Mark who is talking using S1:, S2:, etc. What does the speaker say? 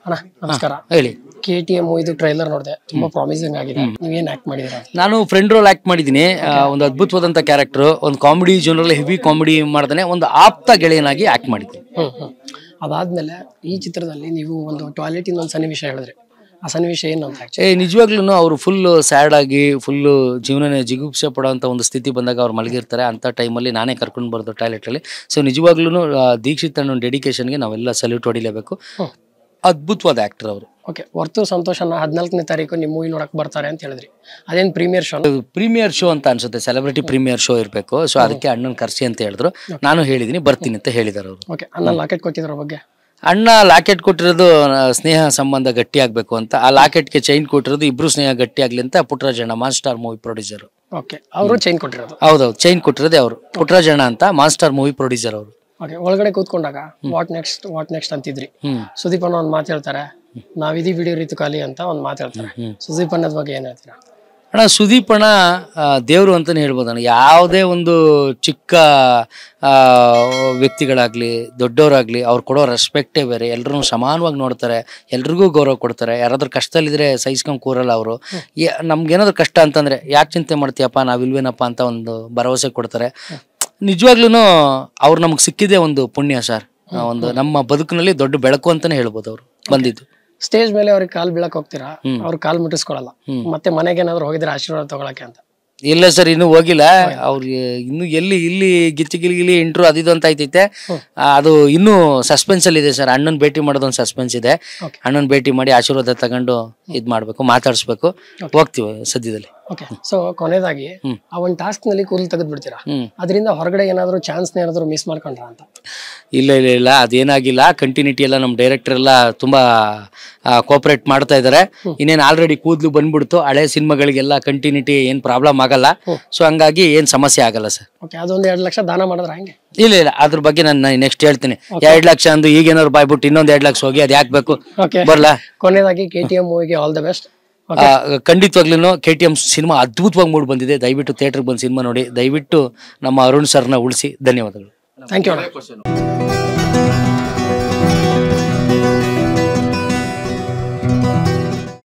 S1: ಅಣ್ಣ ನಮಸ್ಕಾರ.
S2: ಹೇಳಿ.
S1: KTM ಇದು ಟ್ರೈಲರ್ ನೋಡಿದೆ, ತುಂಬಾ ಪ್ರಾಮಿಸಿಂಗ್ ಆಗಿದೆ. ನೀವೇನ್ ಆಕ್ಟ್ ಮಾಡಿದಿರಾ?
S2: ನಾನು ಫ್ರೆಂಡ್ ರೋಲ್ ಆಕ್ಟ್ ಮಾಡಿದ್ದೀನಿ. ಒಂದು ಅದ್ಭುತವಾದಂತ ಕ್ಯಾರೆಕ್ಟರ್, ಒಂದು ಕಾಮಿಡಿ ಜನರಲ್ಲಿ ಹೆವಿ ಕಾಮಿಡಿ ಮಾಡ್ದಾನೆ ಒಂದು ಆಪ್ತ ಗೆಳೆಯನಾಗಿ ಆಕ್ಟ್ ಮಾಡಿದ್ದೀನಿ.
S1: ಅದಾದ್ಮೇಲೆ ಈ ಚಿತ್ರದಲ್ಲಿ ನೀವು ಒಂದು ಟಾಯ್ಲೆಟ್ ಇಂದ ಒಂದು ಸನ್ನಿವೇಶ ಹೇಳಿದ್ರಿ, ಆ ಸನ್ನಿವೇಶ ಏನು ಅಂತ?
S2: ನಿಜವಾಗ್ಲೂ ಅವರು ಫುಲ್ ಸ್ಯಾಡ್ ಆಗಿ ಫುಲ್ ಜೀವನನೇ ಜಿಗುಪ್ಸೆ ಪಡೋಂಥ ಒಂದು ಸ್ಥಿತಿ ಬಂದಾಗ ಅವ್ರು ಮಲಗಿರ್ತಾರೆ. ಅಂಥ ಟೈಮಲ್ಲಿ ನಾನೇ ಕರ್ಕೊಂಡು ಬರೋದು ಟಾಯ್ಲೆಟಲ್ಲಿ. ಸೊ ನಿಜವಾಗ್ಲೂ ದೀಕ್ಷಿತ್ ಅಣ್ಣನ ಡೆಡಿಕೇಶನ್ಗೆ ನಾವೆಲ್ಲ ಸಲ್ಯೂಟ್ ಹೊಡಿಲೇಬೇಕು. ಅದ್ಭುತವಾದ ಆಕ್ಟರ್ ಅವರು.
S1: ಓಕೆ, ಹೊರ್ತು ಸಂತೋಷನ 14ನೇ ತಾರೀಕು ನಿಮ್ಮ ಮೂವಿ ನೋಡಕ್ ಬರ್ತಾರೆ ಅಂತ ಹೇಳಿದ್ರಿ. ಅದೇನು ಪ್ರೀಮಿಯರ್ ಶೋ?
S2: ಪ್ರೀಮಿಯರ್ ಶೋ ಅಂತ ಅನ್ಸುತ್ತೆ, ಸೆಲೆಬ್ರಿಟಿ ಪ್ರೀಮಿಯರ್ ಶೋ ಇರಬೇಕು. ಸೊ ಅದಕ್ಕೆ ಅಣ್ಣನ ಕರ್ಸಿ ಅಂತ ಹೇಳಿದ್ರು. ನಾನು ಹೇಳಿದ್ದೀನಿ ಬರ್ತೀನಿ ಅಂತ ಹೇಳಿದಾರೆ ಅವರು.
S1: ಓಕೆ, ಅಣ್ಣ ಲಾಕೆಟ್ ಕೊಟ್ಟಿದ್ರ ಬಗ್ಗೆ?
S2: ಅಣ್ಣ ಲಾಕೆಟ್ ಕೊಟ್ಟಿರೋದು ಸ್ನೇಹ ಸಂಬಂಧ ಗಟ್ಟಿ ಆಗ್ಬೇಕು ಅಂತ, ಆ ಲಾಕೆಟ್ಗೆ ಚೈನ್ ಕೊಟ್ಟಿರೋದು ಇಬ್ರು ಸ್ನೇಹ ಗಟ್ಟಿ ಆಗ್ಲಿ ಅಂತ ಪುಟ್ಟರಾಜಣ್ಣ ಮಾಸ್ಟರ್ ಮೂವಿ ಪ್ರೊಡ್ಯೂಸರ್.
S1: ಓಕೆ, ಅವರು ಚೈನ್ ಕೊಟ್ಟಿರೋದು?
S2: ಹೌದೌದು, ಚೈನ್ ಕೊಟ್ಟಿರೋದೇ ಅವರು, ಪುಟ್ಟರಾಜಣ್ಣ ಅಂತ ಮಾಸ್ಟರ್ ಮೂವಿ ಪ್ರೊಡ್ಯೂಸರ್ ಅವರು.
S1: ಓಕೆ, ಒಳಗಡೆ ಕೂತ್ಕೊಂಡಾಗ ವಾಟ್ ನೆಕ್ಸ್ಟ್ ಅಂತಿದ್ರಿ. ಸುದೀಪ್ ಅಣ್ಣ ಒಂದ್ ಮಾತು ಹೇಳ್ತಾರೆ, ನಾವಿದೀ ವಿಡಿಯೋ ರೀತಿ ಖಾಲಿ ಅಂತ ಒಂದ್ ಮಾತು ಹೇಳ್ತಾರೆ. ಸುದೀಪ್ ಅನ್ನೋದ್ ಬಗ್ಗೆ ಏನ್ ಹೇಳ್ತೀರಾ?
S2: ಅಣ್ಣ ಸುದೀಪ್ ಅಣ್ಣ ದೇವರು ಅಂತಾನೆ ಹೇಳ್ಬೋದು. ಅಣ್ಣ ಯಾವುದೇ ಒಂದು ಚಿಕ್ಕ ವ್ಯಕ್ತಿಗಳಾಗ್ಲಿ ದೊಡ್ಡವರಾಗ್ಲಿ ಅವ್ರು ಕೊಡೋ ರೆಸ್ಪೆಕ್ಟೇ ಬೇರೆ. ಎಲ್ರೂ ಸಮಾನವಾಗಿ ನೋಡ್ತಾರೆ, ಎಲ್ರಿಗೂ ಗೌರವ ಕೊಡ್ತಾರೆ. ಯಾರಾದ್ರೂ ಕಷ್ಟದಲ್ಲಿದ್ರೆ ಸಹಿಸ್ಕೊಂಡ್ ಕೂರಲ್ಲ ಅವರು. ನಮ್ಗೇನಾದ್ರು ಕಷ್ಟ ಅಂತಂದ್ರೆ ಯಾಕೆ ಚಿಂತೆ ಮಾಡ್ತೀಯಪ್ಪ, ನಾವಿಲ್ವೇನಪ್ಪ ಅಂತ ಒಂದು ಭರವಸೆ ಕೊಡ್ತಾರೆ. ನಿಜವಾಗ್ಲೂ ಅವ್ರು ನಮ್ಗೆ ಸಿಕ್ಕಿದೆ ಒಂದು ಪುಣ್ಯ ಸರ್. ಒಂದು ನಮ್ಮ ಬದುಕಿನಲ್ಲಿ ದೊಡ್ಡ ಬೆಳಕು ಅಂತಾನೆ ಹೇಳ್ಬೋದು ಅವ್ರು ಬಂದಿದ್ದು.
S1: ಸ್ಟೇಜ್ ಮೇಲೆ ಅವ್ರಿಗೆ ಕಾಲ್ ಬೀಳಕ್ ಹೋಗ್ತೀರಾ, ಅವ್ರ ಕಾಲ್ ಮುಟ್ಟಿಸ್ಕೊಳಲ್ಲ, ಮತ್ತೆ ಮನೆಗೆ ಏನಾದ್ರು ಹೋಗಿದ್ರೆ ಆಶೀರ್ವಾದ ತಗೊಳಕ್ಕೆ ಅಂತ?
S2: ಇಲ್ಲ ಸರ್, ಇನ್ನೂ ಹೋಗಿಲ್ಲ. ಅವ್ರಿಗೆ ಇನ್ನು ಇಲ್ಲಿ ಗಿಲಿ ಇಂಟ್ರೂ ಅದಿದು ಅಂತ ಐತೈತೆ. ಅದು ಇನ್ನೂ ಸಸ್ಪೆನ್ಸ್ ಅಲ್ಲಿ ಇದೆ ಸರ್. ಅಣ್ಣನ್ ಭೇಟಿ ಮಾಡೋದೊಂದು ಸಸ್ಪೆನ್ಸ್ ಇದೆ. ಅಣ್ಣನ್ ಭೇಟಿ ಮಾಡಿ ಆಶೀರ್ವಾದ ತಗೊಂಡು ಇದ್ ಮಾಡ್ಬೇಕು, ಮಾತಾಡ್ಸ್ಬೇಕು. ಹೋಗ್ತೀವಿ ಸದ್ಯದಲ್ಲಿ.
S1: ಓಕೆ, ಸೊ ಕೊನೆಯದಾಗಿ ಆ ಒಂದು ಟಾಸ್ಕ್ ನಲ್ಲಿ ಕೂದಲು ತೆಗೆದು ಬಿಡ್ತೀರಾ, ಅದರಿಂದ ಹೊರಗಡೆ ಏನಾದ್ರು ಚಾನ್ಸ್ ಏನಾದ್ರು ಮಿಸ್ ಮಾಡ್ಕೊಂಡ್ರ ಅಂತ?
S2: ಇಲ್ಲ, ಅದೇನಾಗಿಲ್ಲ. ಕಂಟಿನ್ಯೂಟಿ ಎಲ್ಲ ನಮ್ಮ ಡೈರೆಕ್ಟರ್ ಎಲ್ಲ ತುಂಬಾ ಕೋಆಪರೇಟ್ ಮಾಡ್ತಾ ಇದಾರೆ. ಇನ್ನೇನು ಆಲ್ರೆಡಿ ಕೂದಲು ಬಂದ್ಬಿಡ್ತು. ಹಳೆ ಸಿನಿಮಾಗಳಿಗೆಲ್ಲ ಕಂಟಿನ್ಯೂಟಿ ಏನ್ ಪ್ರಾಬ್ಲಮ್ ಆಗಲ್ಲ. ಸೊ ಹಂಗಾಗಿ ಏನ್ ಸಮಸ್ಯೆ ಆಗಲ್ಲ ಸರ್.
S1: ಓಕೆ, ಅದೊಂದು 2 ಲಕ್ಷ ದಾನ ಮಾಡಿದ್ರೆ ಹಂಗೆ?
S2: ಇಲ್ಲ, ಅದ್ರ ಬಗ್ಗೆ ನಾನು ನೆಕ್ಸ್ಟ್ ಹೇಳ್ತೀನಿ. 2 ಲಕ್ಷ ಅಂದು ಈಗೇನಾದ್ರು ಬಾಯ್ಬಿಟ್ಟು ಇನ್ನೊಂದು 2 ಲಕ್ಷ ಹೋಗಿ ಅದ್ ಯಾಕ್ಬೇಕು? ಬರ್ಲಾ?
S1: ಕೊನೆಯದಾಗಿ KTM ಮೂವಿಗೆ ಆಲ್ ದ ಬೆಸ್ಟ್.
S2: ಖಂಡಿತವಾಗ್ಲೂ KTM ಸಿನಿಮಾ ಅದ್ಭುತವಾಗಿ ಮೂಡ್ ಬಂದಿದೆ. ದಯವಿಟ್ಟು ಥಿಯೇಟರ್ಗೆ ಬಂದು ಸಿನಿಮಾ ನೋಡಿ. ದಯವಿಟ್ಟು ನಮ್ಮ ಅರುಣ್ ಸರ್ನ ಉಳಿಸಿ. ಧನ್ಯವಾದಗಳು.
S1: Thank you.